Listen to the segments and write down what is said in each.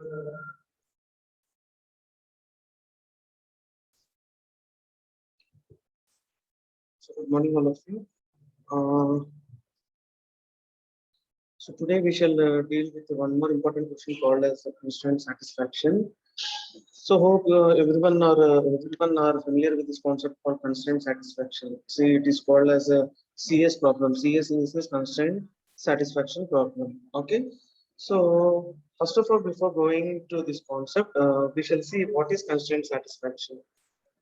So good morning, all of you. So today we shall deal with one more important question called as constraint satisfaction. So hope everyone are familiar with this concept called constraint satisfaction. See, it is called as a CS problem. CS is this constraint satisfaction problem. Okay. So first of all, before going to this concept, we shall see what is constraint satisfaction.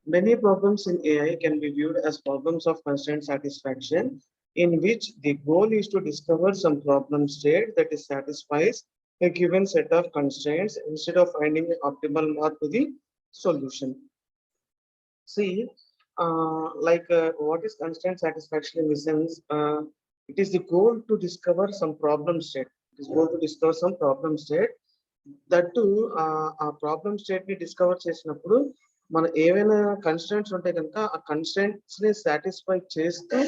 Many problems in AI can be viewed as problems of constraint satisfaction, in which the goal is to discover some problem state that is satisfies a given set of constraints instead of finding an optimal path to the solution. See, what is constraint satisfaction in the sense? It is the goal to discover some problem state. It is goal to discover some problem state. That ఆ problem state ని discover చేసినప్పుడు మనం ఏవైనా constants ఉంటే కనుక ఆ constants ని satisfy చేస్తూ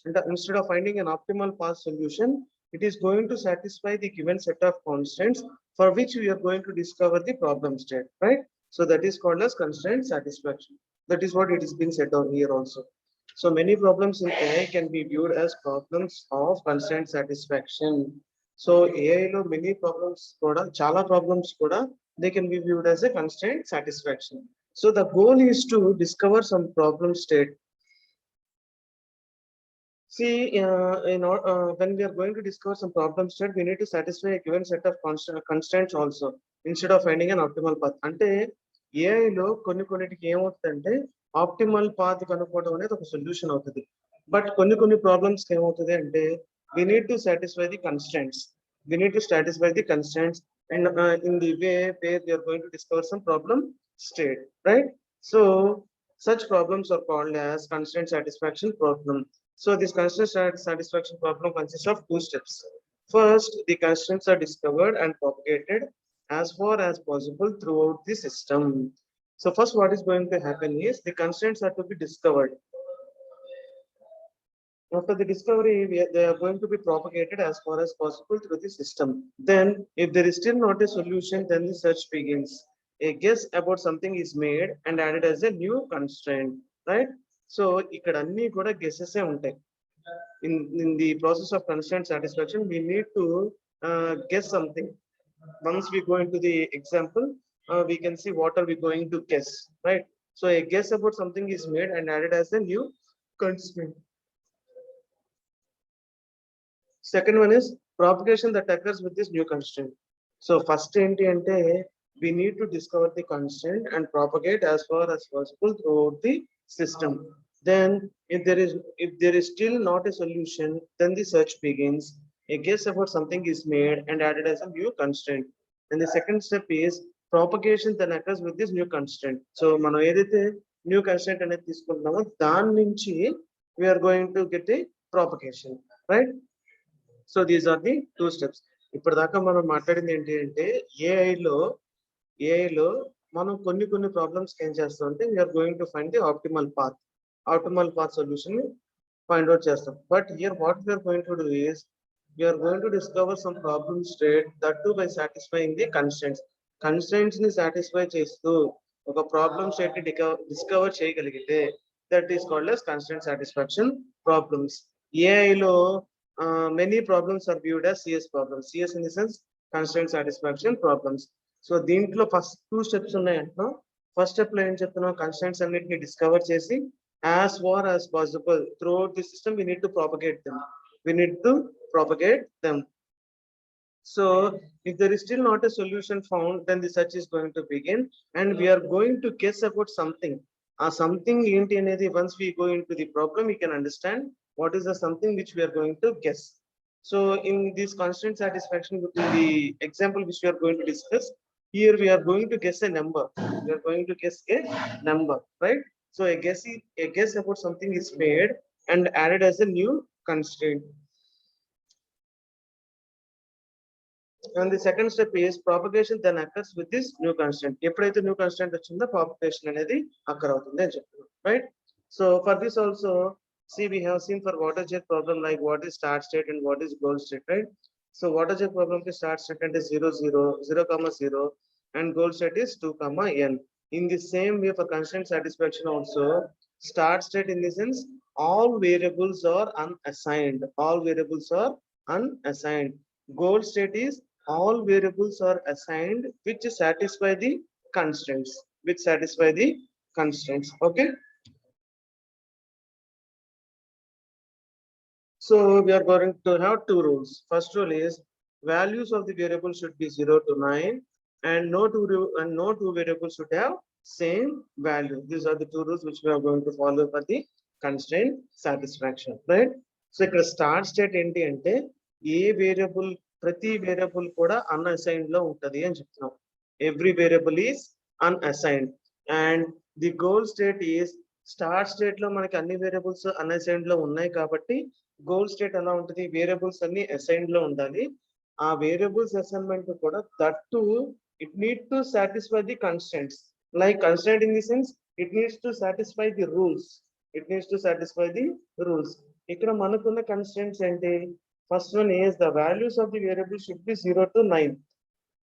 అంటే instead of finding an optimal path solution it is going to satisfy the given set of constants for which we are going to discover the problem state right so that is called as constraint satisfaction. That is what it is being said down here also. So many problems in AI can be viewed as problems of constraint satisfaction. So AI lo many problems kuda chala problems kuda they can be viewed as a constraint satisfaction. So the goal is to discover some problem state. See, when we are going to discover some problem state, we need to satisfy a given set of constraints also instead of finding an optimal path. Ante AI లో కొన్నిటికి ఏమవుతుందంటే optimal path కనుక్కోవడం అనేది ఒక solution అవుతుంది. But కొన్ని problems ఏమవుతుంది అంటే we need to satisfy the constraints. We need to satisfy the constraints and in the way where we are going to discover some problem state, right? So such problems are called as constraint satisfaction problem. So this constraint satisfaction problem consists of two steps. First, the constraints are discovered and propagated as far as possible throughout the system. So first what is going to happen is the constraints are to be discovered. After the discovery, they are going to be propagated as far as possible through the system. Then, if there is still not a solution, then the search begins. A guess about something is made and added as a new constraint, right? So, ఇక్కడ అన్ని కూడా guesses ఏ ఉంటాయి. In the process of constraint satisfaction, we need to guess something. Once we go into the example, we can see what are we going to guess, right? So, a guess about something is made and added as a new constraint. Second one is propagation that occurs with this new constraint. So first enti ante we need to discover the constraint and propagate as far as possible throughout the system. Then if there is still not a solution, then the search begins. A guess about something is made and added as a new constraint. And the second step is propagation that occurs with this new constraint. So మనం ఏదైతే new constraint అనేది తీసుకుంటున్నామో దాని నుంచి we are going to get a propagation, right? So these are the two steps. ఇప్పటిదాకా మనం మాట్లాడింది ఏంటి అంటే ఏఐలో మనం కొన్ని ప్రాబ్లమ్స్ ఏం చేస్తాం అంటే we're going to find the optimal path solution find out చేస్తాం. But here what we're going to do is we're going to discover some problem state that to by satisfying the constraints ని satisfy చేస్తూ ఒక problem state ని discover చేయగలిగితే that is called as constraint satisfaction problems. ఏఐలో many problems are viewed as CS problems. CS in the sense constraint satisfaction problems. So దీంట్లో first two steps ఉన్నాయంటున్నాం. First step లో ఏం చెప్తున్నాం, కన్స్ట్రెంట్స్ అన్నిటిని discover చేసి as far as possible throughout the system we need to propagate them. So if there is still not a solution found, then the search is going to begin and we are going to guess about something. Something ఏంటి అనేది once we go into the problem we can understand what is the something which we are going to guess. So in this constraint satisfaction, the example which we are going to discuss here, we are going to guess a number. We are going to guess a number, right? So a guess about something is made and added as a new constraint. And the second step is propagation then occurs with this new constraint. ఎప్పుడైతే new constraint వచ్చిందో propagation అనేది occur అవుతుంది అని చెప్తున్నాం, right? So for this also, see, we have seen for water jet problem like what is start state and what is goal state, right? So water jet problem ki start state and is 0, 0, 0, 0. and goal state is 2 comma n. In the same way for constraint satisfaction also, start state in the sense all variables are unassigned. All variables are unassigned. Goal state is all variables are assigned which satisfy the constraints. Which satisfy the constraints. Okay. So we are going to have two rules. First rule is values of the variable should be 0 to 9 and no two variables should have same value. These are the two rules which we are going to follow for the constraint satisfaction, right? So ఇక్కడ start state ఏంటి అంటే ఏ variable ప్రతి variable కూడా అన్అసైన్డ్ లో ఉంటది అని చెప్తున్నాం. Every variable is unassigned and the goal state is start state లో మనకి అన్ని వేరియబుల్స్ అన్అసైన్డ్ లో ఉన్నాయి కాబట్టి గోల్ స్టేట్ ఎలా ఉంటుంది, వేరియబుల్స్ అన్ని అసైన్డ్ లో ఉండాలి. ఆ వేరియబుల్స్ అసైన్మెంట్ కూడా that to it need to satisfy the constants. Like constant in the sense it needs to satisfy the rules. It needs to satisfy the rules. ఇక్కడ మనకున్న constants ఏంటి? First one is the values of the variable should be 0 to 9.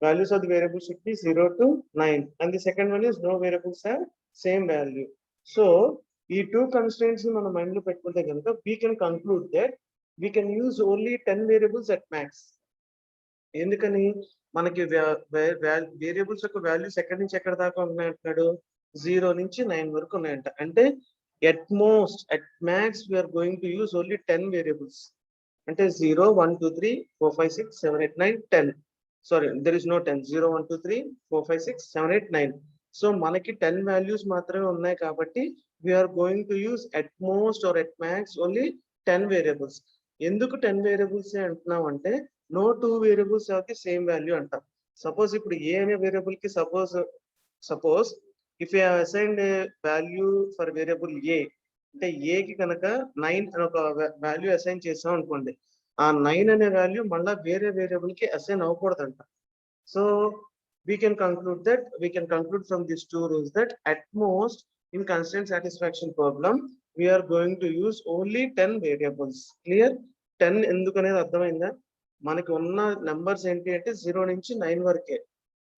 Values of the variable should be 0 to 9. And the second one is no variables have same value. So ఈ two constraints మన mind లో పెట్టుకుంటే కనుక we can conclude that we can use only 10 variables at max. ఎందుకని మనకి variables యొక్క values ఎక్కడి నుంచి ఎక్కడ దాకా ఉన్నాయంటున్నాడు? 0 నుంచి 9 వరకు ఉన్నాయంట. అంటే at most at max we are going to use only 10 variables. అంటే 0 1 2 3 4 5 6 7 8 9 10. Sorry, there is no 10. 0 1 2 3 4 5 6 7 8 9. So మనకి 10 వాల్యూస్ మాత్రమే ఉన్నాయి కాబట్టి we are going to use at most or at max only 10 variables. ఎందుకు 10 variables అంటున్నాం అంటే no two variables have the same value అంటాం. Suppose ఇప్పుడు ఏ అనే వేరియబుల్ కి suppose if you have assigned a value for variable a అంటే a కి కనుక 9 అని ఒక వాల్యూ అసైన్ చేసాం అనుకోండి, ఆ 9 అనే వాల్యూ మళ్ళీ వేరే వేరియబుల్ కి అసైన్ అవ్వకూడదంట. So we can conclude from these two rules that at most in constraint satisfaction problem we are going to use only 10 variables. Clear? 10 ఎందుకనేది అర్థమైందా? మనకి ఉన్న నెంబర్స్ ఏంటి అంటే 0 నుంచి 9 వరకే.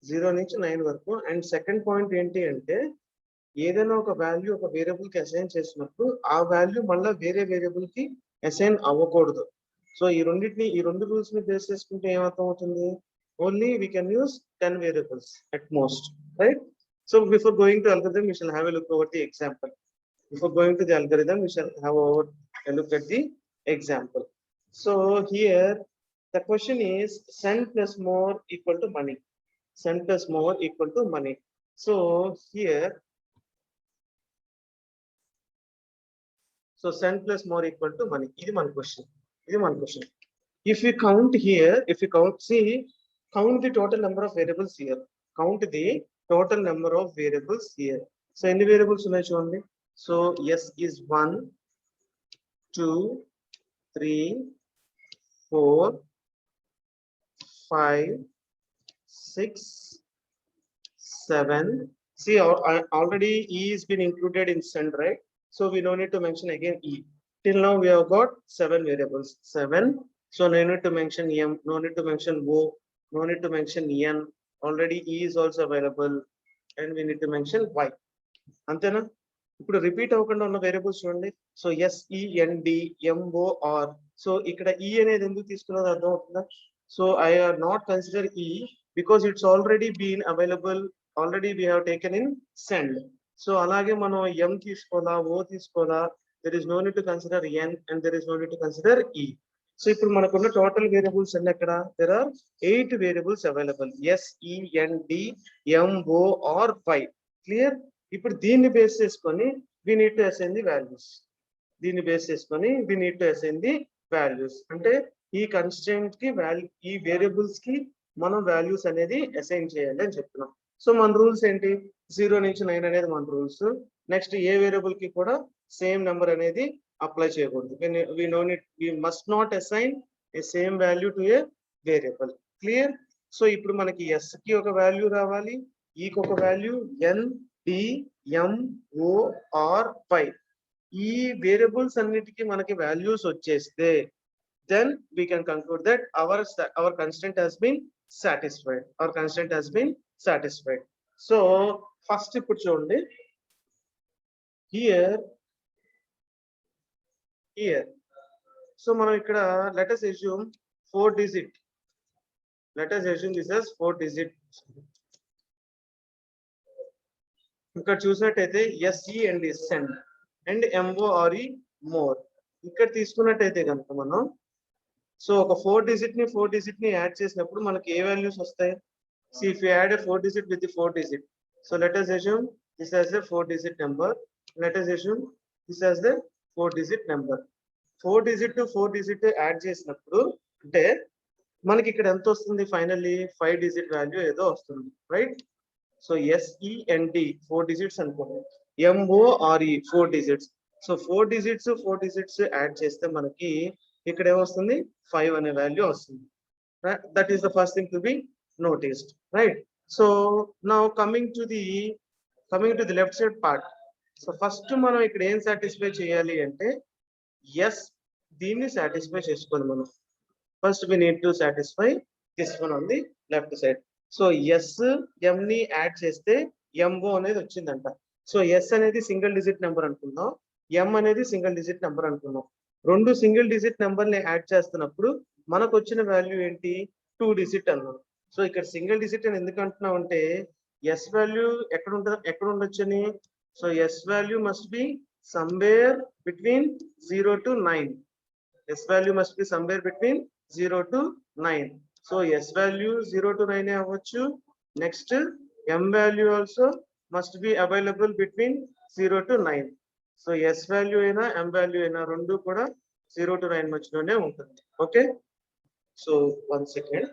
0 నుంచి 9 వరకు. అండ్ సెకండ్ పాయింట్ ఏంటి అంటే ఏదైనా ఒక వాల్యూ ఒక వేరియబుల్ కి అసైన్ చేసినప్పుడు ఆ వాల్యూ మళ్ళీ వేరే వేరియబుల్ కి అసైన్ అవ్వకూడదు. సో ఈ రెండు రూల్స్ ని బేస్ చేసుకుంటే ఏమర్థం అవుతుంది? Only we can use 10 variables at most, right? So before going to algorithm, we shall have a look over the example. Before going to the algorithm, we shall have a look at the example. So here the question is send plus more equal to money. Send plus more equal to money. So here, so send plus more equal to money. This is one question. If we count here, count the total number of variables here. Count the total number of variables here. So any variables ఉన్నాయి చూడండి. So S is 1 2 3 4 5 6 7. See, already E is been included in send, right? So we don't need to mention again E. Till now we have got 7 variables. 7. So no need to mention M, no need to mention O, no need to mention N. Already E is also available and we need to mention Y. అంతేనా? ఇప్పుడు repeat అవ్వకుండా ఉన్న variables చూడండి. So SEND MOR. So ఇక్కడ E అనేది ఎందుకు తీసుకున్నది అర్థం అవుతుందా? So I are not consider E because it's already been available. Already we have taken in send. So అలాగే మనం M తీసుకోవాలా, O తీసుకోవాలా, there is no need to consider N and there is no need to consider E. So ఇప్పుడు మనకున్న total variables అన్ని ఎక్కడ? there are 8 variables available. SEND MOR Y. Clear? ఇప్పుడు దీన్ని బేస్ చేసుకొని we need to assign the values. దీన్ని base చేసుకొని we need to assign the values. అంటే ఈ కన్స్ట్రెయింట్ కి ఈ వేరియబుల్స్ కి మనం వాల్యూస్ అనేది అసైన్ చేయాలి అని చెప్తున్నాం. సో మన రూల్స్ ఏంటి? 0 నుంచి 9 అనేది మన రూల్స్. నెక్స్ట్ ఏ వేరియబుల్ కి కూడా సేమ్ నెంబర్ అనేది అప్లై చేయకూడదు. we must not assign a same value to a variable. Clear? So ఇప్పుడు మనకి S కి ఒక వాల్యూ రావాలి, E కి ఒక value, N D M O R Y. ఈ వేరియబుల్స్ అన్నిటికీ మనకి వాల్యూస్ వచ్చేస్తే then we can conclude that our constraint has been satisfied. Our constraint has been satisfied. So first ఇప్పుడు చూడండి, here so మనం ఇక్కడ let us assume 4 digit, let us assume this as 4 digit. ఇక్కడ చూసినట్టయితే SE and send and MORE more. ఇక్కడ తీసుకున్నట్టయితే కనుక మనం సో ఒక 4 digit ని యాడ్ చేసినప్పుడు మనకి ఏ వాల్యూస్ వస్తాయి? See, if you add a 4 digit with the 4 digit, so let us assume this as a 4 digit number, let us assume this as the 4 digit number. 4 digit to 4 digit add చేసినప్పుడు అంటే మనకి ఇక్కడ ఎంత వస్తుంది? Finally 5 digit value ఏదో వస్తుంది, right? So SEND 4 digits అనుకోండి, MORE 4 digits. So 4 digits add చేస్తే మనకి ఇక్కడ ఏమొస్తుంది? 5 అనే వాల్యూ వస్తుంది. That is the first thing to be noticed, right? So now coming to the left side part. So first మనం ఇక్కడ ఏం సాటిస్ఫై చేయాలి అంటే yes దీన్ని సాటిస్ఫై చేసుకోవాలి మనం. First we need to satisfy this one on the left side. So yes m ని add చేస్తే MO అనేది వచ్చిందంట. సో S అనేది సింగిల్ డిజిట్ నెంబర్ అనుకుందాం, M అనేది సింగిల్ డిజిట్ నెంబర్ అనుకుందాం. రెండు సింగిల్ డిజిట్ నెంబర్ ని యాడ్ చేస్తున్నప్పుడు మనకు వచ్చిన వాల్యూ ఏంటి? 2 digit అన్నాం. సో ఇక్కడ సింగిల్ డిజిట్ అని ఎందుకు అంటున్నాం అంటే S వాల్యూ ఎక్కడ ఉండొచ్చని. So S value must be somewhere between 0 to 9. S value must be somewhere between 0 to 9. So S value 0 to 9 అవ్వచ్చు. Next M value also must be available between 0 to 9. So S value అయినా M value అయినా రెండు కూడా 0 to 9 మధ్యలోనే ఉంటుంది. Okay, so 1 second.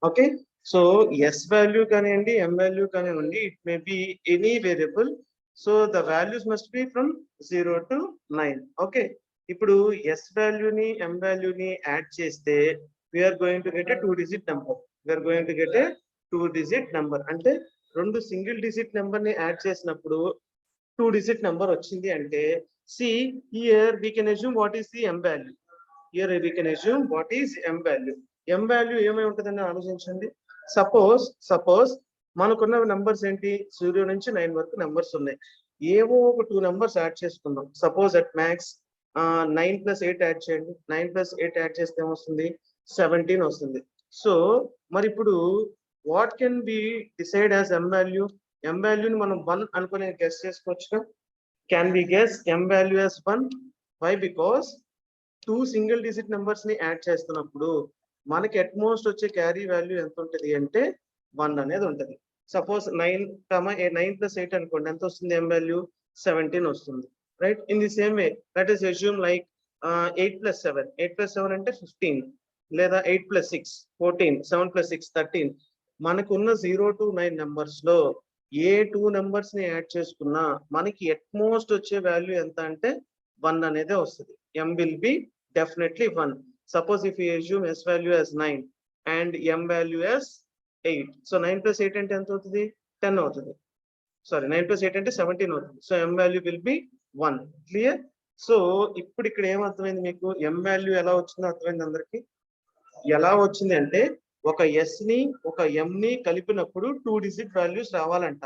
Okay, so S value కానివ్వండి, M value కానివ్వండి, it may be any variable. So the values must be from 0 to 9. Okay, ఇప్పుడు S value ని M value ని యాడ్ చేస్తే we are going to get a 2 digit number. We are going to get a 2 digit number. అంటే రెండు single digit number ని add చేసినప్పుడు 2 digit number వచ్చింది అంటే see here we can assume what is the M value. Here we can assume what is M value. M value ఏమై ఉంటుందని ఆలోచించండి. Suppose మనకున్న నెంబర్స్ ఏంటి? 0 నుంచి 9 వరకు నెంబర్స్ ఉన్నాయి. ఏవో ఒక 2 నెంబర్స్ యాడ్ చేసుకుందాం. సపోజ్ అట్ మ్యాక్స్ 9 + 8 యాడ్ చేయండి. 9 + 8 యాడ్ చేస్తే ఏమొస్తుంది? 17 వస్తుంది. సో మరి ఇప్పుడు what can be decide as M value? M వాల్యూని మనం 1 అనుకుని గెస్ చేసుకోవచ్చుగా. Can be guess M value as 1? Why? Because 2 single digit numbers ని యాడ్ చేస్తున్నప్పుడు మనకి అట్మోస్ట్ వచ్చే క్యారీ వాల్యూ ఎంత ఉంటుంది అంటే 1 అనేది ఉంటుంది. సపోజ్ 9 + 8 అనుకోండి, ఎంత వస్తుంది? M వాల్యూ 17 వస్తుంది, right? In the same way let us assume like 8 + 7. 8 + 7 అంటే 15, లేదా 8 + 6 14, 7 + 6 13. మనకున్న 0 to 9 నెంబర్స్ లో ఏ 2 నెంబర్స్ ని యాడ్ చేసుకున్నా మనకి అట్మోస్ట్ వచ్చే వాల్యూ ఎంత అంటే 1 అనేది వస్తుంది. M will be definitely 1. Suppose if we assume S value as 9 and M value as 8. So 9 + 8 అంటే ఎంత అవుతుంది? 10 అవుతుంది. సారీ, 9 + 8 అంటే 17 అవుతుంది. So M value will be 1. Clear? So ఇప్పుడు ఇక్కడ ఏమర్థమైంది మీకు? M వాల్యూ ఎలా వచ్చిందో అర్థమైంది అందరికి. ఎలా వచ్చింది అంటే ఒక S ని ఒక M ని కలిపినప్పుడు 2 digit వాల్యూస్ రావాలంట.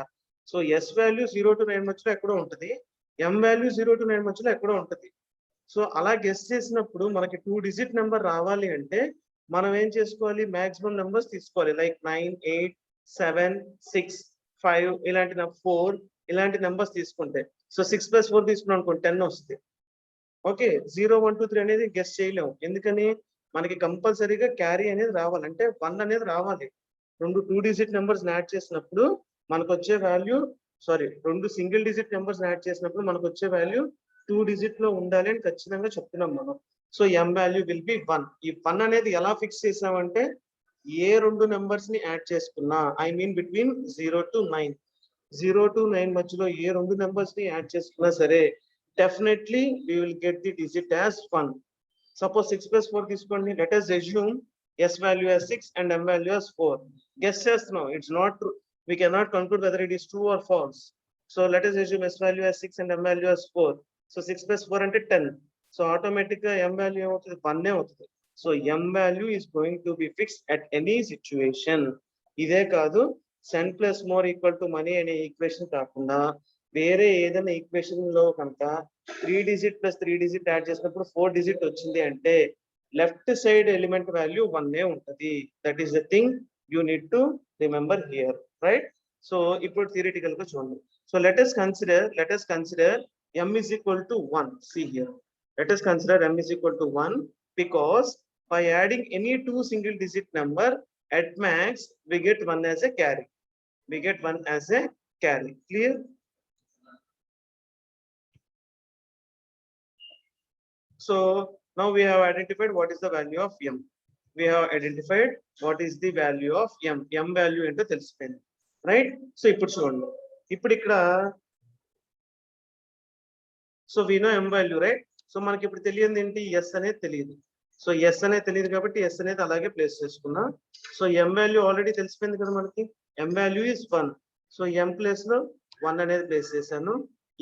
సో S వాల్యూ 0 to 9 మధ్యలో ఎక్కడో ఉంటుంది, M వాల్యూ 0 to 9 మధ్యలో ఎక్కడో ఉంటుంది. సో అలా గెస్ చేసినప్పుడు మనకి 2 digit నెంబర్ రావాలి అంటే మనం ఏం చేసుకోవాలి? మాక్సిమం నెంబర్స్ తీసుకోవాలి. లైక్ 9, 8, 7, 6, 5 ఇలాంటి 4 ఇలాంటి నెంబర్స్ తీసుకుంటే, సో 6 + 4 తీసుకున్నాం అనుకోండి 10 వస్తుంది. ఓకే, 0, 1, 2, 3 అనేది గెస్ చేయలేము. ఎందుకని? మనకి కంపల్సరీగా క్యారీ అనేది రావాలి, అంటే 1 అనేది రావాలి. రెండు 2 digit నెంబర్స్ యాడ్ చేసినప్పుడు మనకు వచ్చే value sorry 2 single digit numbers add చేసినప్పుడు మనకు వచ్చే వాల్యూ 2 డిజిట్ లో ఉండాలి అని ఖచ్చితంగా చెప్తున్నాం మనం. So m value will be 1. ఈ 1 అనేది ఎలా ఫిక్స్ చేసామంటే ఏ 2 నెంబర్స్ ని యాడ్ చేసుకున్నా, I mean between 0 to 9, 0 to 9 మధ్యలో ఏ 2 నెంబర్స్ ని యాడ్ చేసుకున్నా సరే definitely we will get the digit as 1. Suppose 6 plus 4 తీసుకోండి. Let us assume s value as 6 and m value as 4. Guess yes, no, it's not true. We cannot conclude whether it is true or false. So let us assume s value as 6 and m value as 4. So 6 plus 4 అంటే 10. So automatically m value ఏమవుతుంది? 1 అవుతుంది. So m value is going to be fixed at any situation. ఇదే కాదు sen plus more equal to money అనే equation కాకుండా వేరే ఏదైనా equation లో కనుక 3 డిజిట్ ప్లస్ 3 డిజిట్ యాడ్ చేసినప్పుడు 4 డిజిట్ వచ్చింది అంటే లెఫ్ట్ సైడ్ ఎలిమెంట్ వాల్యూ 1 ఉంటది. That is the thing you need to remember here, right? So ఇప్పుడు థియరిటికల్ గా చూడండి. So let us consider m is equal to 1. See here, let us consider m is equal to 1 because by adding any 2 single digit number at max we get 1 as a carry. Clear? So now we have identified what is the value of m. We have identified what is the value of m. M value into తెలిసిపోయింది, right? So ఇప్పుడు చూడండి, ఇప్పుడు ఇక్కడ so we know m value, right? So మనకి ఇప్పుడు తెలియదు ఏంటి? s అనేది తెలియదు. సో s అనేది తెలియదు కాబట్టి s అనేది అలాగే ప్లేస్ చేసుకున్నా. సో m వాల్యూ ఆల్రెడీ తెలిసిపోయింది కదా మనకి. m value is 1. So m place లో 1 అనేది ప్లేస్ చేశాను.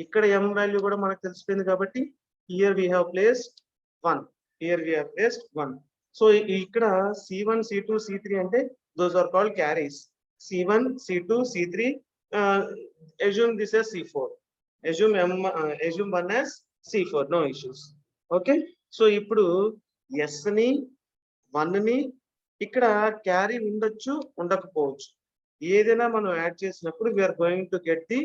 ఇక్కడ m వాల్యూ కూడా మనకు తెలిసిపోయింది కాబట్టి here we have placed 1. So ఇక్కడ c1 c2 c3 అంటే those are called carries. c1 c2 c3, assume this as c4, assume 1 as c4, no issues. Okay, so ఇప్పుడు s ని 1 ని ఇక్కడ క్యారీ ఉండొచ్చు ఉండకపోవచ్చు. ఏదైనా మనం యాడ్ చేసినప్పుడు we are going to get the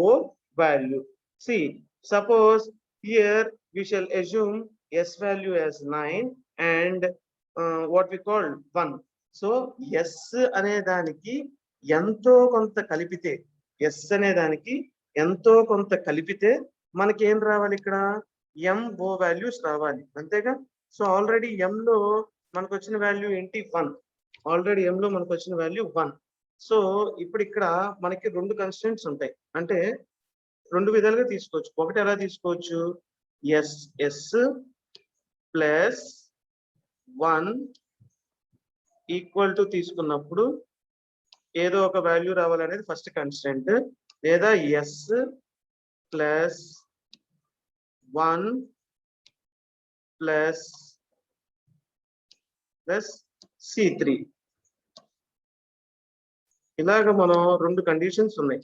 o value. See, suppose here we shall assume s value as 9 and what we call 1. So s అనే దానికి ఎంతో కొంత కలిపితే మనకి ఏం రావాలి? ఇక్కడ m o వాల్యూస్ రావాలి, అంతేగా? సో ఆల్రెడీ m లో మనకు వచ్చిన వాల్యూ ఏంటి? 1. సో ఇప్పుడు ఇక్కడ మనకి 2 కన్స్టెంట్స్ ఉంటాయి, అంటే 2 విధాలుగా తీసుకోవచ్చు. ఒకటి ఎలా తీసుకోవచ్చు? s ప్లస్ 1 ఈక్వల్ టు తీసుకున్నప్పుడు ఏదో ఒక వాల్యూ రావాలనేది ఫస్ట్ కన్స్టెంట్, లేదా s ప్లస్ 1 ప్లస్ c3. ఇలాగ మనం 2 కండిషన్స్ ఉన్నాయి.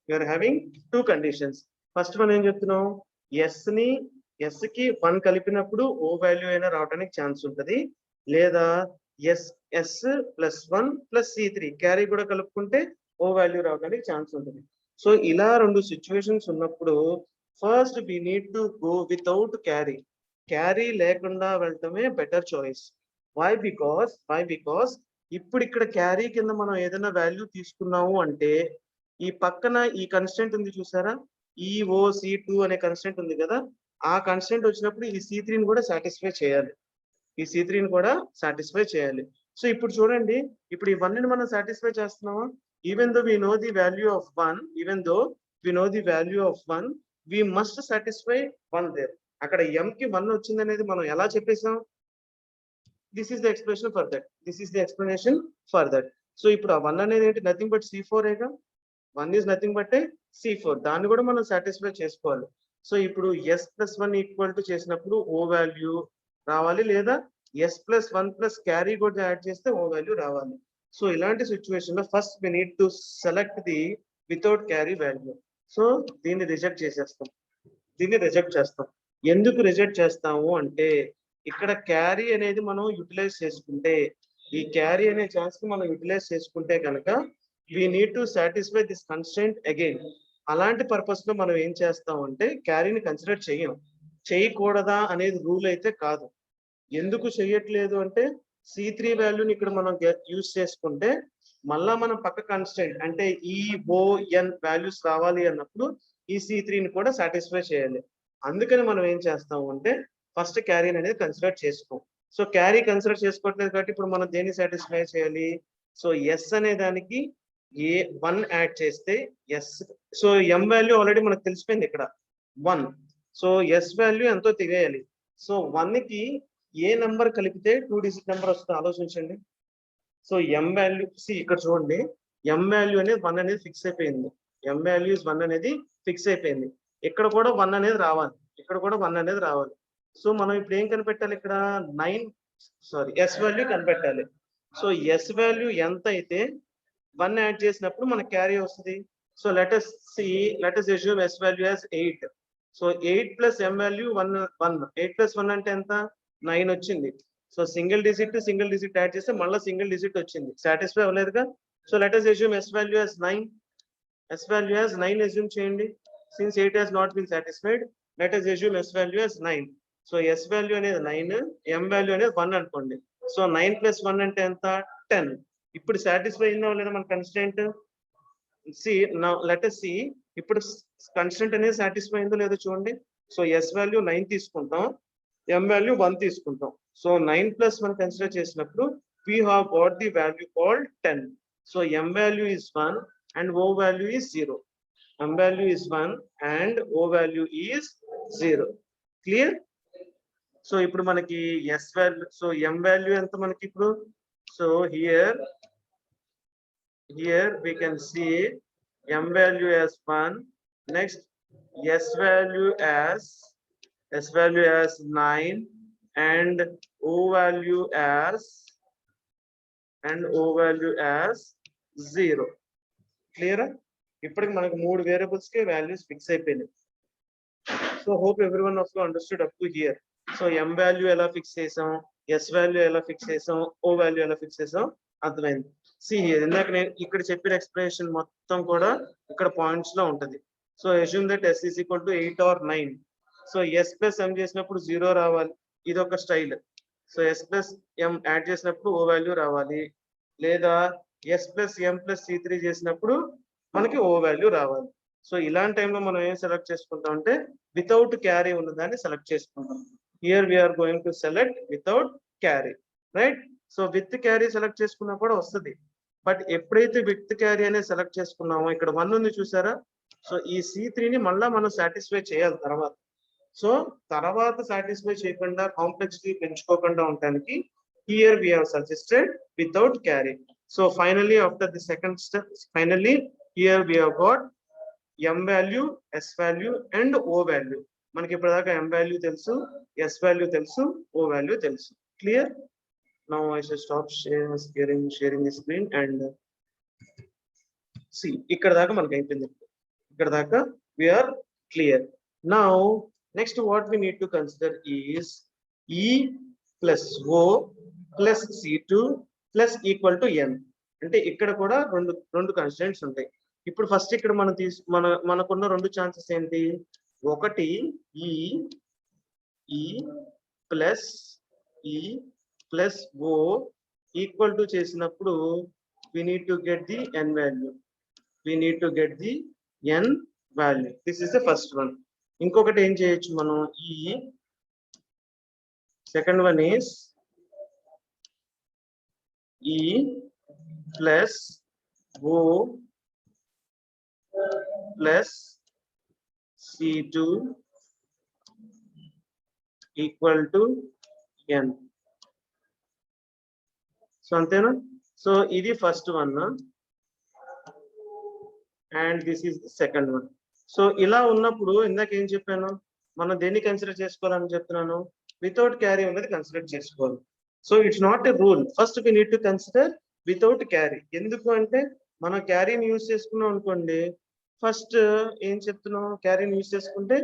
You are having 2 conditions. First one ఏం చెప్తున్నాం? s కి 1 కలిపినప్పుడు o వాల్యూ అయినా రావడానికి ఛాన్స్ ఉంటుంది, లేదా s plus 1 plus c3 carry కూడా కలుపుకుంటే o వాల్యూ రావడానికి ఛాన్స్ ఉంటుంది. సో ఇలా 2 సిచ్యువేషన్స్ ఉన్నప్పుడు first we need to go without carry లేకుండా వెళ్ళటమే బెటర్ చాయిస్. why because ఇప్పుడు ఇక్కడ క్యారీ కింద మనం ఏదైనా వాల్యూ తీసుకున్నాము అంటే ఈ పక్కన ఈ కన్స్టెంట్ ఉంది చూసారా, EOC2 అనే కన్స్టెంట్ ఉంది కదా, ఆ కన్స్టెంట్ వచ్చినప్పుడు ఈ C3ని కూడా సాటిస్ఫై చేయాలి. సో ఇప్పుడు చూడండి, ఇప్పుడు ఈ 1ని మనం సాటిస్ఫై చేస్తున్నామా? Even though we know the value of 1, we must satisfy 1 there. అక్కడ m కి 1 వచ్చింది అనేది మనం ఎలా చెప్పేసాం? This is the explanation for that. So ఇప్పుడు ఆ 1 అనేది ఏంటి? నథింగ్ బట్ C4 ఏగా. 1 is nothing but a C4. దాన్ని కూడా మనం సాటిస్ఫై చేసుకోవాలి. సో ఇప్పుడు s ప్లస్ 1 ఈక్వల్ టు చేసినప్పుడు o వాల్యూ రావాలి, లేదా s ప్లస్ 1 ప్లస్ క్యారీ కూడా యాడ్ చేస్తే o వాల్యూ రావాలి. సో ఇలాంటి సిచ్యువేషన్ లో first we need to select the without carry value. So దీన్ని రిజెక్ట్ చేస్తాం. ఎందుకు రిజెక్ట్ చేస్తాము అంటే ఇక్కడ క్యారీ అనేది మనం యూటిలైజ్ చేసుకుంటే, ఈ క్యారీ అనే ఛాన్స్ ని మనం యూటిలైజ్ చేసుకుంటే కనుక we need to satisfy this constraint again. అలాంటి పర్పస్ లో మనం ఏం చేస్తాం అంటే క్యారీని కన్సిడర్ చేయకూడదా అనేది రూల్ అయితే కాదు. ఎందుకు చేయట్లేదు అంటే C3 వాల్యూని ఇక్కడ మనం యూజ్ చేసుకుంటే మళ్ళా మనం పక్క కన్స్టెంట్ అంటే EON వాల్యూస్ రావాలి అన్నప్పుడు ఈ C3 ని కూడా సాటిస్ఫై చేయాలి. అందుకని మనం ఏం చేస్తాము అంటే ఫస్ట్ క్యారీ అనేది కన్సిడర్ చేసుకోం. సో క్యారీ కన్సిడర్ చేసుకోవట్లేదు కాబట్టి ఇప్పుడు మనం దేన్ని సాటిస్ఫై చేయాలి? సో ఎస్ అనే దానికి A1 యాడ్ చేస్తే yes, so M value already మనకు తెలిసిపోయింది ఇక్కడ 1. సో ఎస్ వాల్యూ ఎంతో తెలియాలి. సో 1 కి ఏ నెంబర్ కలిపితే 2 డిజిట్ నెంబర్ వస్తుందో ఆలోచించండి. సో M వాల్యూ ఇక్కడ చూడండి, M వాల్యూ అనేది 1 అనేది ఫిక్స్ అయిపోయింది. M వాల్యూ 1 అనేది ఫిక్స్ అయిపోయింది. ఇక్కడ కూడా 1 అనేది రావాలి, ఇక్కడ కూడా 1 అనేది రావాలి. సో మనం ఇప్పుడు ఏం కనిపెట్టాలి? ఇక్కడ 9 ఎస్ వాల్యూ కనిపెట్టాలి. సో ఎస్ వాల్యూ ఎంత అయితే 1 యాడ్ చేసినప్పుడు మనకు క్యారీ వస్తుంది. So let us assume S value as 8. So 8 plus M value 1. 8 plus 1 అంటే ఎంత? 9 వచ్చింది. సో సింగిల్ డిజిట్ యాడ్ చేస్తే మళ్ళీ సింగిల్ డిజిట్ వచ్చింది. సాటిస్ఫై అవ్వలేదుగా. So let us assume S value as 9. S value as 9 assume చేయండి. Since 8 has not been satisfied, let us assume S value as 9. So S value అనేది 9, M value అనేది 1 అనుకోండి. So 9 plus 1 అంటే ఎంత? 10. ఇప్పుడు satisfy అయిందా లేదా మన constant? now let us see ఇప్పుడు కన్స్టెంట్ అనేది సాటిస్ఫై అయిందో లేదో చూడండి. సో S వాల్యూ 9 తీసుకుంటాం, M వాల్యూ 1 తీసుకుంటాం. సో 9 ప్లస్ 1 కన్సిడర్ చేసినప్పుడు we have got the value called 10. So M value is 1 and O value is 0. M value is 1 and O value is 0. Clear? So ఇప్పుడు మనకి S value, so M value ఎంత మనకి ఇప్పుడు? So here we can see M value as 1, next S value as 9 and O value as 0. Clear? ఇప్పటికి మనకు 3 variables కి values fix అయిపోయినాయి. So hope everyone of you understood up to hear. So M value ఎలా fix చేసాం, S value ఎలా fix చేసాం, O value ఎలా fix చేసాం అర్థమైంది. ఇందాక నేను ఇక్కడ చెప్పిన ఎక్స్ప్లెనేషన్ మొత్తం కూడా ఇక్కడ పాయింట్స్ లో ఉంటది. So assume that S is equal to 8 or 9. So S plus M చేసినప్పుడు 0 రావాలి, ఇది ఒక style. So S plus M add చేసినప్పుడు O వాల్యూ రావాలి, లేదా S plus M plus C3 చేసినప్పుడు మనకి O వాల్యూ రావాలి. సో ఇలాంటి టైంలో మనం ఏం సెలెక్ట్ చేసుకుంటాం అంటే వితౌట్ క్యారీ ఉన్నదాన్ని సెలెక్ట్ చేసుకుంటాం. Here we are going to select without carry, right? So with carry select చేసుకున్నా కూడా వస్తుంది. బట్ ఎప్పుడైతే విత్ క్యారీ అనేది సెలెక్ట్ చేసుకున్నామో ఇక్కడ 1 ఉంది చూసారా? సో ఈ C3 ని మళ్ళా మనం సాటిస్ఫై చేయాలి తర్వాత. సో తర్వాత సాటిస్ఫై చేయకుండా కాంప్లెక్సిటీ పెంచుకోకుండా ఉండడానికి here we have suggested without carry. So finally after the second step, finally here we have got M value, S value and O value. మనకి ఇప్పటిదాకా M వాల్యూ తెలుసు, S వాల్యూ తెలుసు, O value తెలుసు. Clear? Now I should stop sharing the screen and see. ఇక్కడ దాకా మనకి అయిపోయింది. ఇక్కడ దాకా we are clear. Now next what we need to consider is E plus O plus C2 plus equal to N. అంటే ఇక్కడ కూడా రెండు కన్స్టెంట్స్ ఉంటాయి. ఇప్పుడు ఫస్ట్ ఇక్కడ మనం మనకున్న 2 ఛాన్సెస్ ఏంటి? ఒకటి E plus O equal to చేసినప్పుడు we need to get the N value. This is the first one. ఇంకొకటి ఏం చేయొచ్చు మనం? Second one is E plus O plus C2 equal to N. So అంతేనా? సో ఇది first one and this is second one. So ఇలా ఉన్నప్పుడు ఇందాక ఏం చెప్పాను, మనం దేన్ని కన్సిడర్ చేసుకోవాలని చెప్తున్నాను? వితౌట్ క్యారీ ఉన్నది కన్సిడర్ చేసుకోవాలి. So it's not a rule. First we need to consider without carry. ఎందుకు అంటే మనం క్యారీని యూజ్ చేసుకున్నాం అనుకోండి, ఫస్ట్ ఏం చెప్తున్నాం, క్యారీని యూజ్ చేసుకుంటే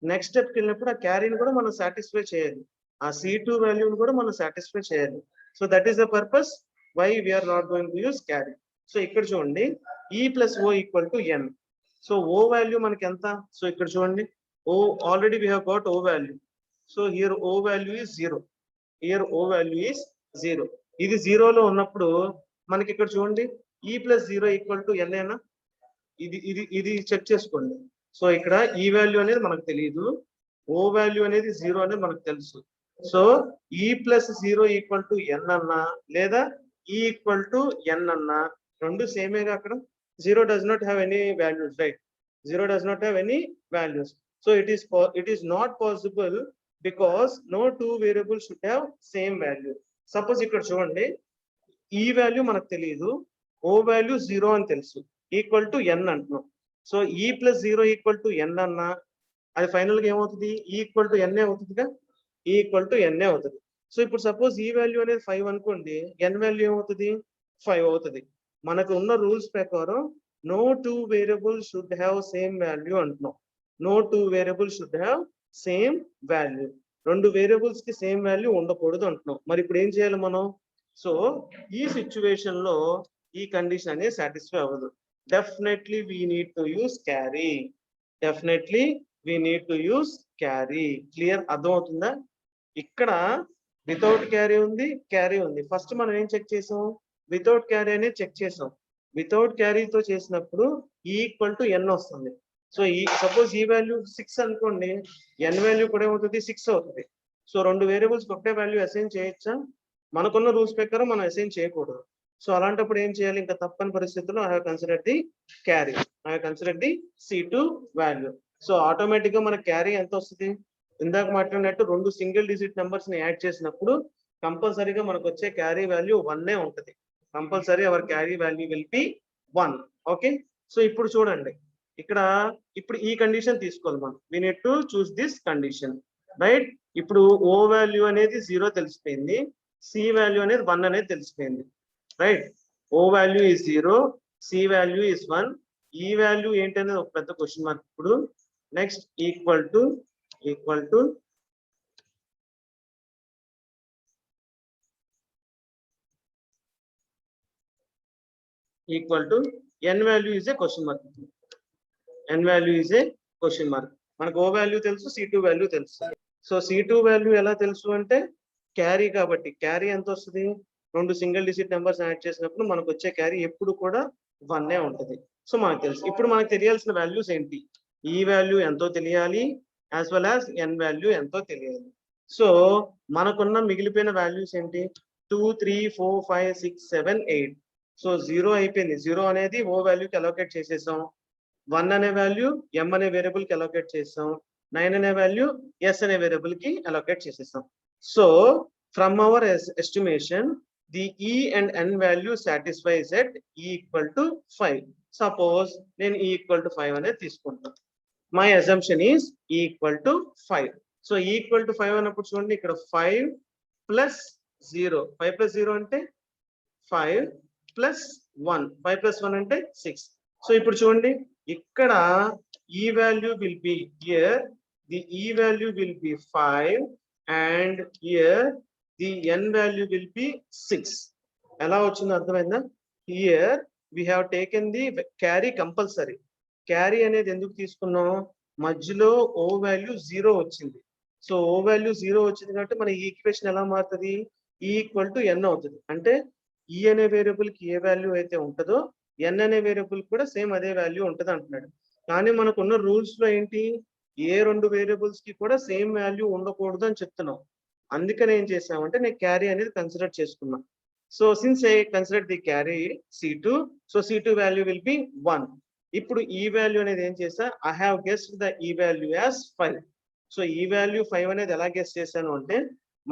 నెక్స్ట్ స్టెప్కి వెళ్ళినప్పుడు ఆ క్యారీని కూడా మనం సాటిస్ఫై చేయాలి, ఆ C2 వాల్యూని కూడా మనం సాటిస్ఫై చేయాలి. So that is the purpose why we are not going to use carry. So ఇక్కడ చూడండి, E plus O equal to N. So O value మనకి ఎంత? సో ఇక్కడ చూడండి, O already we have got O value. So here O value is 0. Here O value is 0. ఇది 0లో ఉన్నప్పుడు మనకి ఇక్కడ చూడండి ఈ ప్లస్ 0 ఈక్వల్ టు ఎన్ ఏనా? ఇది చెక్ చేసుకోండి. సో ఇక్కడ ఈ వాల్యూ అనేది మనకు తెలియదు, ఓ వాల్యూ అనేది 0 అనేది మనకు తెలుసు. సో ఈ ప్లస్ 0 ఈక్వల్ టు ఎన్ అన్నా లేదా ఈ ఈక్వల్ టు ఎన్ అన్నా రెండు సేమేగా. అక్కడ 0 does not have any values, right? 0 does not have any values. So it is not possible because no two variables should have same value. Suppose ఇక్కడ చూడండి, ఈ వాల్యూ మనకు తెలియదు, ఓ వాల్యూ 0 అని తెలుసు, ఈక్వల్ టు ఎన్ అంటున్నాం. సో ఈ ప్లస్ 0 ఈక్వల్ టు ఎన్ అన్నా అది ఫైనల్ గా ఏమవుతుంది? ఈక్వల్ టు ఎన్ అవుతుందిగా, ఈక్వల్ టు ఎన్ అవుతుంది. సో ఇప్పుడు సపోజ్ ఈ వాల్యూ అనేది 5 అనుకోండి, ఎన్ వాల్యూ ఏమవుతుంది? 5 అవుతుంది. మనకు ఉన్న రూల్స్ ప్రకారం no two variables should have same value అంటున్నాం. No two variables should have same value. రెండు వేరియబుల్స్ కి సేమ్ వాల్యూ ఉండకూడదు అంటున్నాం. మరి ఇప్పుడు ఏం చేయాలి మనం? సో ఈ సిచ్యువేషన్ లో ఈ కండిషన్ అనేది సాటిస్ఫై అవ్వదు. Definitely we need to use carry. Definitely we need to use carry. Clear? అర్థమవుతుందా? ఇక్కడ వితౌట్ క్యారీ ఉంది, క్యారీ ఉంది. ఫస్ట్ మనం ఏం చెక్ చేసాం? వితౌట్ క్యారీ అనేది చెక్ చేసాం. వితౌట్ క్యారీతో చేసినప్పుడు ఈక్వల్ టు ఎన్ వస్తుంది. సో ఈ సపోజ్ ఈ వాల్యూ 6 అనుకోండి, ఎన్ వాల్యూ కూడా ఏమవుతుంది? 6 అవుతుంది. సో రెండు వేరియబుల్స్ ఒకటే వాల్యూ అసైన్ చేయొచ్చా? మనకున్న రూల్స్ ప్రకారం మనం అసైన్ చేయకూడదు. సో అలాంటప్పుడు ఏం చేయాలి? ఇంకా తప్పని పరిస్థితుల్లో I have considered the carry, I have considered the C2 value. So automatic గా మన క్యారీ ఎంత వస్తుంది? ఇందాక మాట్లాడినట్టు రెండు సింగిల్ డిజిట్ నెంబర్స్ ని యాడ్ చేసినప్పుడు కంపల్సరీగా మనకు వచ్చే క్యారీ వాల్యూ 1 ఉంటుంది. Compulsory our carry value will be 1. Okay, so ఇప్పుడు చూడండి, ఇక్కడ ఇప్పుడు ఈ కండిషన్ తీసుకోవాలి మనం. We need to choose this condition, right? ఇప్పుడు ఓ వాల్యూ అనేది 0 తెలిసిపోయింది, సి వాల్యూ అనేది 1 అనేది తెలిసిపోయింది, రైట్? O value is 0, C value is 1. E value ఏంటనేది ఒక పెద్ద క్వశ్చన్ మార్క్. ఇప్పుడు next equal to n value is a question mark. n value is a question mark. మనకు ఓ వాల్యూ తెలుసు, C2 వాల్యూ తెలుసు. సో C2 వాల్యూ ఎలా తెలుసు అంటే క్యారీ కాబట్టి. క్యారీ ఎంత వస్తుంది? రెండు సింగిల్ డిజిట్ నెంబర్స్ యాడ్ చేసినప్పుడు మనకు వచ్చే క్యారీ ఎప్పుడు కూడా 1 ఉంటుంది. సో మనకు తెలుసు. ఇప్పుడు మనకు తెలియాల్సిన వాల్యూస్ ఏంటి? ఈ వాల్యూ ఎంతో తెలియాలి, యాజ్ వెల్ యాజ్ ఎన్ వాల్యూ ఎంతో తెలియాలి. సో మనకున్న మిగిలిపోయిన వాల్యూస్ ఏంటి? 2, 3, 4, 5, 6, 7, 8. సో 0 అయిపోయింది. 0 అనేది ఓ వాల్యూకి అలోకేట్ చేసేసాం. 1 అనే వాల్యూ m అనే వేరియబుల్ కి అలోకేట్ చేసాం. 9 అనే వాల్యూ s అనే వేరియబుల్ కి అలోకేట్ చేసేసాం. So from our estimation the e and n value satisfies at e equal to 5. Suppose నేను e equal to 5 అనేది తీసుకుంటాను. My assumption is e equal to 5. So e equal to 5 అన్నప్పుడు చూడండి, ఇక్కడ 5 plus 0. 5 plus 0 అంటే 5 plus 1. 5 plus 1 అంటే 6. So ఇప్పుడు చూడండి, ఇక్కడ e value will be here, the e value will be 5 and here the n value will be 6. ఎలా వచ్చిందో అర్థమైందా? Here we have taken the carry compulsory. Carry అనేది ఎందుకు తీసుకున్నాం? మధ్యలో ఓ వాల్యూ 0 వచ్చింది. సో ఓ వాల్యూ 0 వచ్చింది కాబట్టి మన ఈక్వేషన్ ఎలా మారుతుంది? e ఈక్వల్ టు n అవుతుంది. అంటే e అనే వేరియబుల్ కి ఏ వాల్యూ అయితే ఉంటుందో n అనే వేరియబుల్ కూడా సేమ్ అదే వాల్యూ ఉంటుంది అంటున్నాడు. కానీ మనకున్న రూల్స్ లో ఏంటి? ఏ రెండు వేరియబుల్స్ కి కూడా సేమ్ వాల్యూ ఉండకూడదు అని చెప్తున్నాం. అందుకని ఏం చేసామంటే నేను క్యారీ అనేది కన్సిడర్ చేసుకున్నా. So since I consider the carry C2, so C2 value will be 1. ఇప్పుడు ఈ వాల్యూ అనేది ఏం చేసా? ఐ హావ్ గెస్డ్ ద ఈ value as 5. So E value 5 అనేది ఎలా గెస్ చేశాను అంటే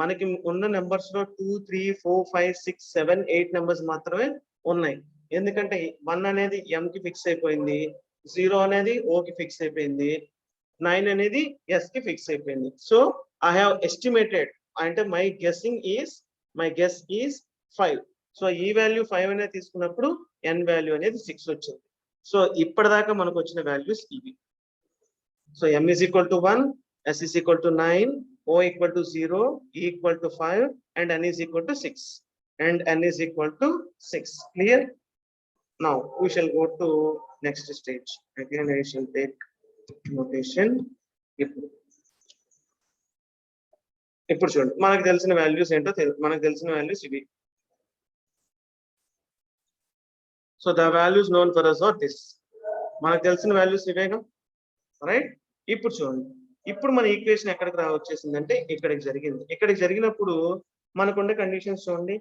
మనకి ఉన్న నెంబర్స్ లో 2, 3, 4, 5, 6, 7, 8 నెంబర్స్ మాత్రమే ఉన్నాయి. ఎందుకంటే 1 అనేది m కి ఫిక్స్ అయిపోయింది, 0 అనేది o కి ఫిక్స్ అయిపోయింది, 9 అనేది s కి ఫిక్స్ అయిపోయింది. సో ఐ హావ్ ఎస్టిమేటెడ్ అంటే my guess is 5. So E value 5 అనేది తీసుకున్నప్పుడు n వాల్యూ అనేది 6 వచ్చింది. సో ఇప్పటిదాకా మనకు వచ్చిన వాల్యూస్ ఇవి. So m is equal to 1, s is equal to 9, o equal to 0, e equal to 5 and n is equal to 6 and n is equal to 6. Clear? Now we shall go to next stage. Again I shall take notation. ఇప్పుడు చూడండి, మనకు తెలిసిన values ఏంటో మనకు తెలిసిన values ఇవి. So the values known for us are this. మనకు తెలిసిన వాల్యూస్ ఇవేగా, రైట్? ఇప్పుడు చూడండి, ఇప్పుడు మన ఈక్వేషన్ ఎక్కడికి వచ్చేసిందంటే ఇక్కడికి జరిగింది. ఇక్కడికి జరిగినప్పుడు మనకుండే కండిషన్స్ చూడండి,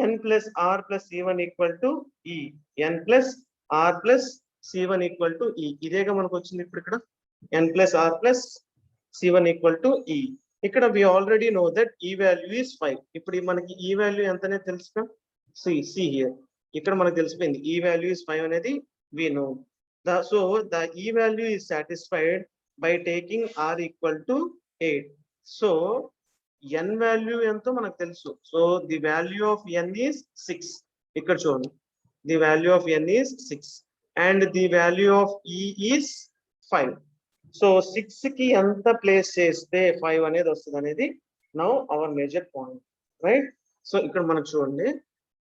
n plus R plus c1 equal to E, n plus R plus c1 equal to E, ఇదేగా మనకు వచ్చింది. ఇప్పుడు ఇక్కడ n plus R plus c1 equal to E. ఇక్కడ we already know that E value is 5. ఇప్పుడు మనకి ఈ value ఎంతనే తెలుసుగా, సి హియర్, ఇక్కడ మనకు తెలిసిపోయింది ఈ వాల్యూ ఈస్ 5 అనేది we know. So the e value is satisfied by taking r equal to 8. So n value ఎంతో మనకు తెలుసు. So the value of n is 6. ఇక్కడ చూడండి, the value of n is 6 and the value of e is 5. So 6 కి ఎంత place చేస్తే 5 అనేది వస్తుంది అనేది now our major point, right? So ఇక్కడ మనకు చూడండి,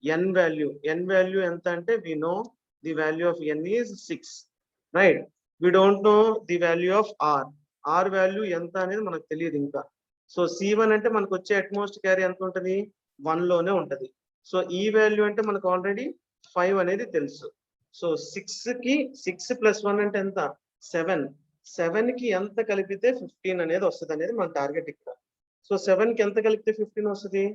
n value ఎంత అంటే we know the value of n is 6, right? We don't know the value of r value ఎంత అనేది మనకు తెలియదు ఇంకా. సో c1 అంటే మనకు వచ్చే అట్మోస్ట్ క్యారీ ఎంత ఉంటది, 1 లోనే ఉంటది. సో ఈ వాల్యూ అంటే మనకు ఆల్రెడీ 5 అనేది తెలుసు. సో 6 కి 6 ప్లస్ 1 అంటే ఎంత, 7 కి ఎంత కలిపితే 15 అనేది వస్తుంది అనేది మన టార్గెట్ ఇక్కడ. సో 7 కి ఎంత కలిపితే 15 వస్తుంది,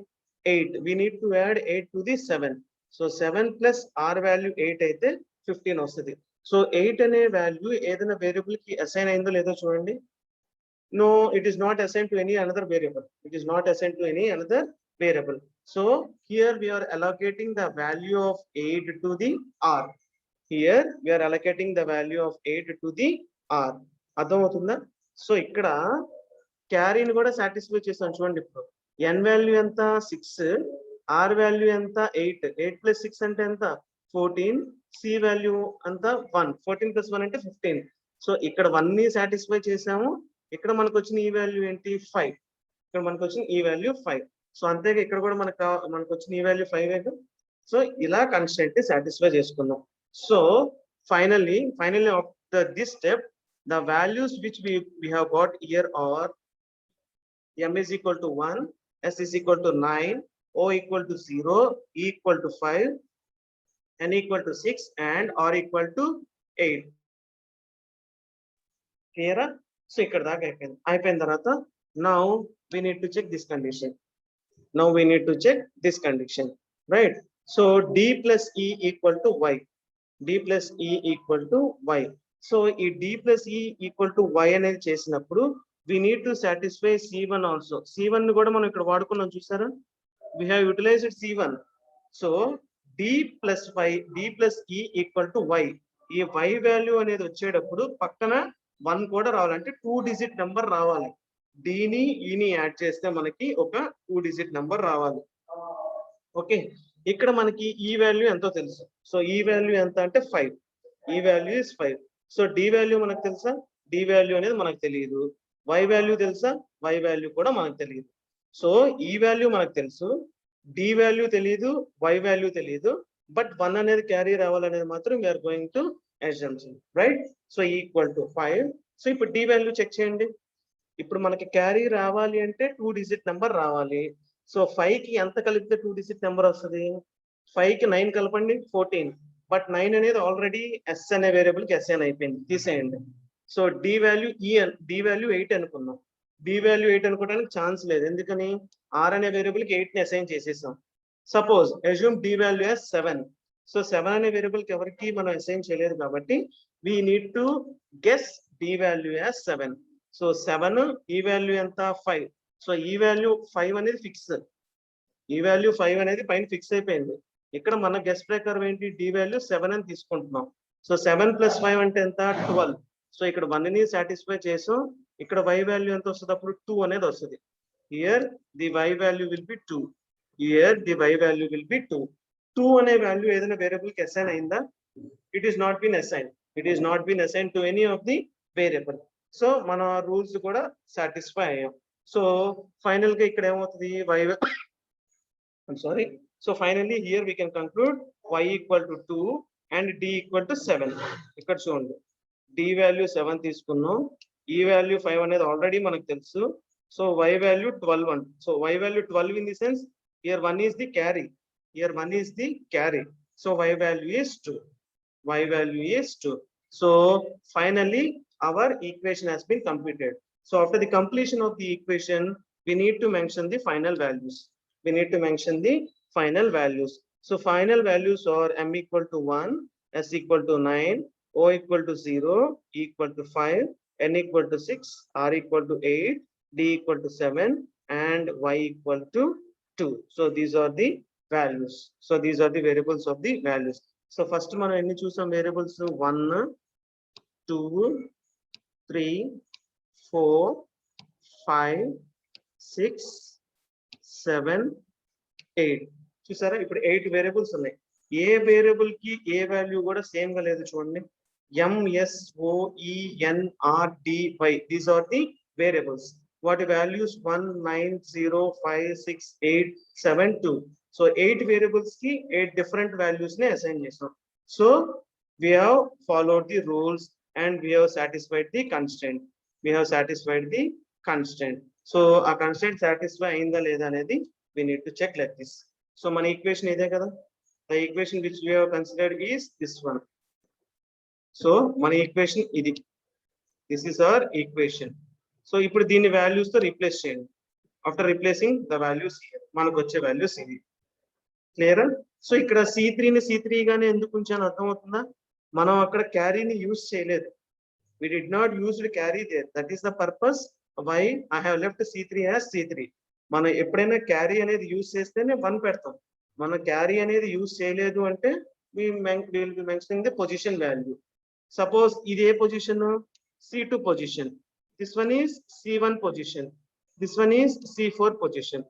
8. we need to add 8 to the 7. So 7 plus r value 8 అయితే 15 వస్తుంది. సో 8 అనే వాల్యూ ఏదైనా వేరియబుల్ కి అసైన్ అయిందో లేదో చూడండి. No, it is not assigned to any another variable. It is not assigned to any another variable. So here we are allocating the value of 8 to the r. Here we are allocating the value of 8 to the r. అర్థమవుతుందా? So ఇక్కడ క్యారీని కూడా satisfy చేస్తాను చూడండి. ఇప్పుడు n value ఎంత 6, r value ఎంత 8 plus 6 అంటే ఎంత 14, c వాల్యూ అంతా 1, 14 ప్లస్ 1 అంటే 15. సో ఇక్కడ 1 ని సాటిస్ఫై చేసాము. ఇక్కడ మనకు వచ్చిన ఈ వాల్యూ ఏంటి 5, ఇక్కడ మనకు వచ్చిన ఈ వాల్యూ 5. సో అంతేగా ఇక్కడ కూడా మనకు వచ్చిన ఈ వాల్యూ 5. సో ఇలా కన్స్టెంట్ ని సాటిస్ఫై చేసుకున్నాం. So finally after this step the values which we have got here are m is equal to 1, s is equal to 9, o equal to 0, e equal to 5, n equal to 6 and r equal to 8. Clear? So ఇక్కడ దాకా అయిపోయిన తర్వాత now we need to check this condition. Right? So d plus e equal to y. So ఈ d plus e equal to y అనేది చేసినప్పుడు we need to satisfy c1 also. c1 ని కూడా మనం ఇక్కడ వాడుకున్నాం చూసారా, we have utilized c1. So d plus e equal to y. ఈ y value అనేది వచ్చేటప్పుడు పక్కన 1 కూడా రావాలంటే 2 డిజిట్ నెంబర్ రావాలి. d ని e ని యాడ్ చేస్తే మనకి ఒక 2 డిజిట్ నెంబర్ రావాలి. ఓకే, ఇక్కడ మనకి ఈ వాల్యూ ఎంతో తెలుసు. సో ఈ వాల్యూ ఎంత అంటే 5. E value is 5. So d value మనకు తెలుసా, d వాల్యూ అనేది మనకు తెలియదు. y వాల్యూ తెలుసా, y వాల్యూ కూడా మనకు తెలియదు. సో ఈ వాల్యూ మనకు తెలుసు, d వాల్యూ తెలియదు, y వాల్యూ తెలియదు. బట్ 1 అనేది క్యారీ రావాలనేది మాత్రం we are going to assumption, right? So equal to 5. So ఇప్పుడు d వాల్యూ చెక్ చేయండి. ఇప్పుడు మనకి క్యారీ రావాలి అంటే 2 డిజిట్ నెంబర్ రావాలి. సో 5 కి ఎంత కలిపితే 2 డిజిట్ నెంబర్ వస్తుంది, 5 కి 9 కలపండి 14. బట్ 9 అనేది ఆల్రెడీ ఎస్ అనే వేరియబుల్ కి అసైన్ అయిపోయింది, తీసేయండి. సో d వాల్యూ 8 అనుకున్నాం. d వాల్యూ 8 అనుకోవడానికి ఛాన్స్ లేదు, ఎందుకని r అనే వేరియబుల్ కి 8 ని అసైన్ చేసేసాం. Suppose assume d value as 7. So 7 అనే వేరియబుల్ కి ఎవరికి మనం అసైన్ చేయలేదు కాబట్టి we need to guess d value as 7. So 7 ఈ వాల్యూ ఎంత 5. సో ఈ వాల్యూ 5 అనేది ఫిక్స్, ఈ వాల్యూ 5 అనేది పైన ఫిక్స్ అయిపోయింది. ఇక్కడ మన గెస్ ప్రకారం ఏంటి, d వాల్యూ 7 అని తీసుకుంటున్నాం. సో 7 ప్లస్ 5 అంటే ఎంత 12. సో ఇక్కడ 1 ని సాటిస్ఫై చేసాం. ఇక్కడ y వాల్యూ ఎంత వస్తుంది, అప్పుడు 2 అనేది వస్తుంది. Here the y value will be 2. Here the y value will be 2. 2 అనే వాల్యూ ఏదైనా వేరియబుల్ కి అసైన్ అయిందా, it is not been assign to any of the variable. So మన రూల్స్ కూడా సాటిస్ఫై అయ్యాం. సో ఫైనల్ గా ఇక్కడ ఏమవుతుంది, so finally here we can conclude y equal to 2 and d equal to 7. ఇక్కడ చూడండి, d వాల్యూ 7 తీసుకున్నాం, ఈ వాల్యూ 5 అనేది ఆల్రెడీ మనకు తెలుసు. So y value 12. So y value 12 in the sense here 1 is the carry. So y value is 2. y value is 2. So finally our equation has been completed. So after the completion of the equation, we need to mention the final values. We need to mention the final values. So final values are m equal to 1, s equal to 9, o equal to 0, e equal to 5, n equal to 6, r equal to 8, d equal to 7, and y equal to 2. So these are the values. So these are the variables of the values. So first మనం ఎన్ని చూసాం variables 1, 2, 3, 4, 5, 6, 7, 8. చూసారా ఇప్పుడు 8 variables ఉన్నాయి. ఏ variable కి ఏ value కూడా same గా లేదు చూడండి. m s o e n r d y these are the variables. వాటి వాల్యూస్ 1 9 0 5 6 8 7 2. సో 8 వేరియబుల్స్ కి 8 డిఫరెంట్ వాల్యూస్ ని అసైన్ చేసాం. సో we have followed the rules and we have satisfied the constraint. We have satisfied the constraint. So a constraint satisfy అయిందా లేదా అనేది we need to check like this. So మన equation ఇదే కదా. The equation which we have considered is this one. So మన equation ఇది. This is our equation. So ఇప్పుడు దీని values తో replace చేయండి. After replacing the values here, మనకు వచ్చే values ఇవి. క్లియర్? సో ఇక్కడ C3 ని C3 గానే ఎందుకు ఉంచాను అర్థమవుతుందా? మనం అక్కడ క్యారీని యూజ్ చేయలేదు. We did not use the carry there. That is the purpose why I have left C3 as C3. మనం ఎప్పుడైనా క్యారీ అనేది యూజ్ చేస్తేనే 1 పెడతాం. మనం క్యారీ అనేది యూజ్ చేయలేదు అంటే we will be mentioning the position value. Suppose ఇది ఏ position? C2 position. This one is C1 position. This one is C4 position.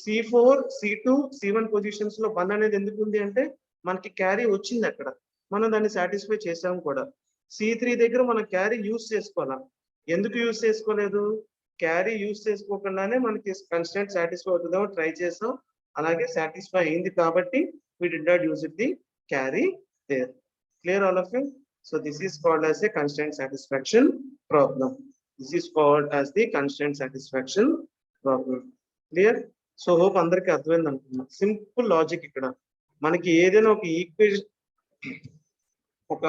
C4, C2, C1 positions లో 1 అనేది ఎందుకు ఉంది అంటే మనకి క్యారీ వచ్చింది అక్కడ. మనం దాన్ని సాటిస్ఫై చేసాం కూడా. C3 దగ్గర మనం క్యారీ యూజ్ చేసుకోవాలా? ఎందుకు యూజ్ చేసుకోలేదు? క్యారీ యూజ్ చేసుకోకుండానే మనకి కన్స్టెంట్ సాటిస్ఫై అవుతుందేమో ట్రై చేసాం. అలాగే సాటిస్ఫై అయింది కాబట్టి we did not use it the carry there. Clear all of you? So this is called as a constraint satisfaction problem. This is called as the constraint satisfaction problem. Clear? So hope అందరికి అర్థమైంది అనుకుంటున్నా. Simple logic ఇక్కడ. మనకి ఏదైనా ఒక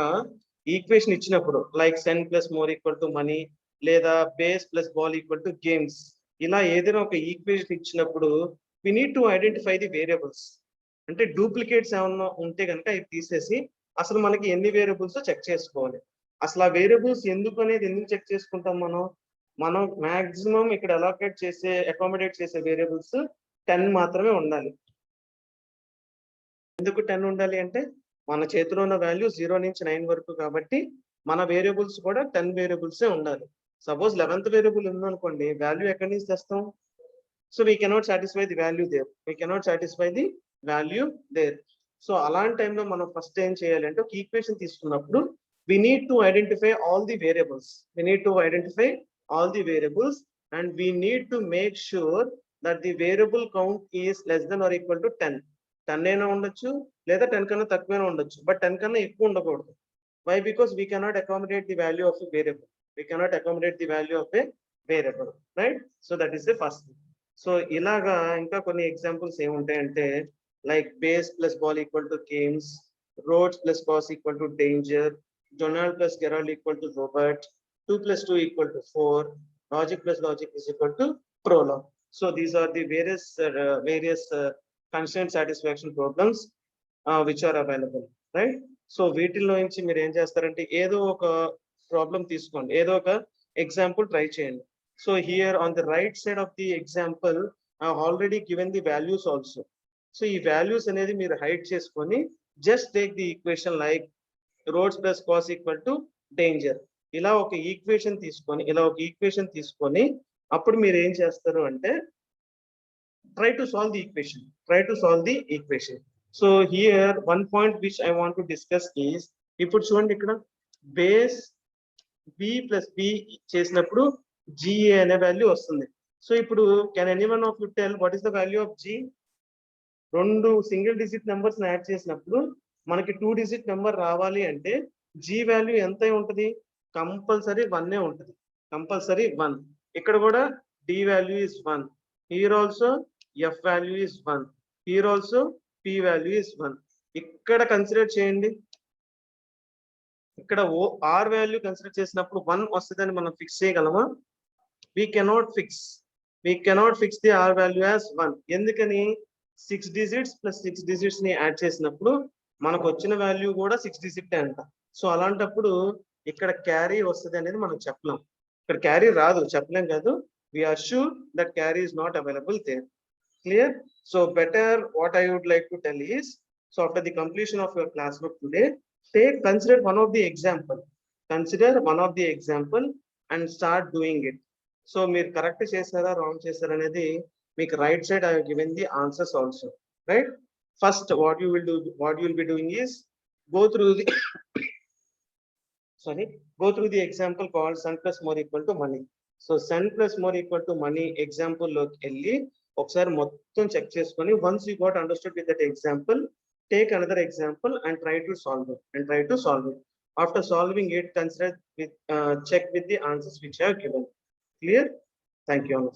equation ఇచ్చినప్పుడు like send plus more equal to money లేదా base plus ball equal to games, ఇలా ఏదైనా ఒక ఈక్వేషన్ ఇచ్చినప్పుడు we need to identify the variables. అంటే డూప్లికేట్స్ ఏమన్నా ఉంటే కనుక ఇవి తీసేసి అసలు మనకి ఎన్ని వేరియబుల్స్ చెక్ చేసుకోవాలి. అసలు ఆ వేరియబుల్స్ ఎందుకు చెక్ చేసుకుంటాం మనం మాక్సిమం ఇక్కడ అకామిడేట్ చేసే వేరియబుల్స్ 10 మాత్రమే ఉండాలి. ఎందుకు 10 ఉండాలి అంటే మన చేతిలో ఉన్న వాల్యూ 0 నుంచి 9 వరకు కాబట్టి మన వేరియబుల్స్ కూడా 10 వేరియబుల్సే ఉండాలి. సపోజ్ 11th వేరియబుల్ ఉందనుకోండి, వాల్యూ ఎక్కడి నుంచి తెస్తాం? So we cannot satisfy the value there. So అలాంటి టైంలో మనం ఫస్ట్ ఏం చేయాలంటే ఒక ఈక్వేషన్ తీసుకున్నప్పుడు we need to identify all the variables. And we need to make sure that the variable count is less than or equal to 10. 10 అయినా ఉండొచ్చు లేదా 10 కన్నా తక్కువైనా ఉండొచ్చు, బట్ 10 కన్నా ఎక్కువ ఉండకూడదు. Why? Because we cannot accommodate the value of a variable. Right? So that is the first thing. So ఇలాగా ఇంకా కొన్ని ఎగ్జాంపుల్స్ ఏముంటాయంటే like base plus ball equal to games, roads plus cross equal to danger, Donald plus Gerald equal to Robert, 2 + 2 = 4, logic plus logic is equal to prolog. So these are the various constraint satisfaction problems which are available, right? So వీటిలో నుంచి మీరు ఏం చేస్తారంటే ఏదో ఒక problem తీసుకోండి, ఏదో ఒక ఎగ్జాంపుల్ ట్రై చేయండి. So here on the right side of the example I have already given the values also. So ఈ values అనేది మీరు హైడ్ చేసుకొని just take the equation like roads plus cos equal to danger. ఇలా ఒక equation తీసుకొని అప్పుడు మీరు ఏం చేస్తారు అంటే try to solve the equation. So here one point which I want to discuss is, ఇప్పుడు చూడండి ఇక్కడ బేస్ b plus b చేసినప్పుడు ga అనే వాల్యూ వస్తుంది. సో ఇప్పుడు can anyone of you tell what is the value of g? రెండు single digit numbers add చేసినప్పుడు మనకి 2 డిజిట్ నెంబర్ రావాలి అంటే g వాల్యూ ఎంత ఉంటుంది? కంపల్సరీ 1 ఉంటుంది. 1. ఇక్కడ కూడా d value is 1. Here also f value is 1. Here also p value is 1. ఇక్కడ కన్సిడర్ చేయండి, ఇక్కడ R వాల్యూ కన్సిడర్ చేసినప్పుడు 1 వస్తుందని మనం ఫిక్స్ చేయగలమా? We cannot fix the R value as 1. ఎందుకని 6 digits plus 6 digits ని యాడ్ చేసినప్పుడు మనకు వచ్చిన వాల్యూ కూడా 6 digit అంట. సో అలాంటప్పుడు ఇక్కడ క్యారీ వస్తుంది అనేది మనం చెప్పలేం. ఇక్కడ క్యారీ రాదు, చెప్పలేం కాదు. We are sure that carry is not available there. Clear? So better what I would like to tell is, so after the completion of your classwork today, consider one of the example. Consider one of the example and start doing it. So మీరు correct చేశారా wrong చేశారా అనేది మీకు right side I have given the answers also, right? First what you will be doing is go through the example called sun plus more equal to money. So sun plus more equal to money example లోకి వెళ్ళి ఒకసారి మొత్తం check చేసుకొని, once you got understood with that example, take another example and try to solve it. After solving it, consider with check with the answers which I have given. Clear? Thank you all.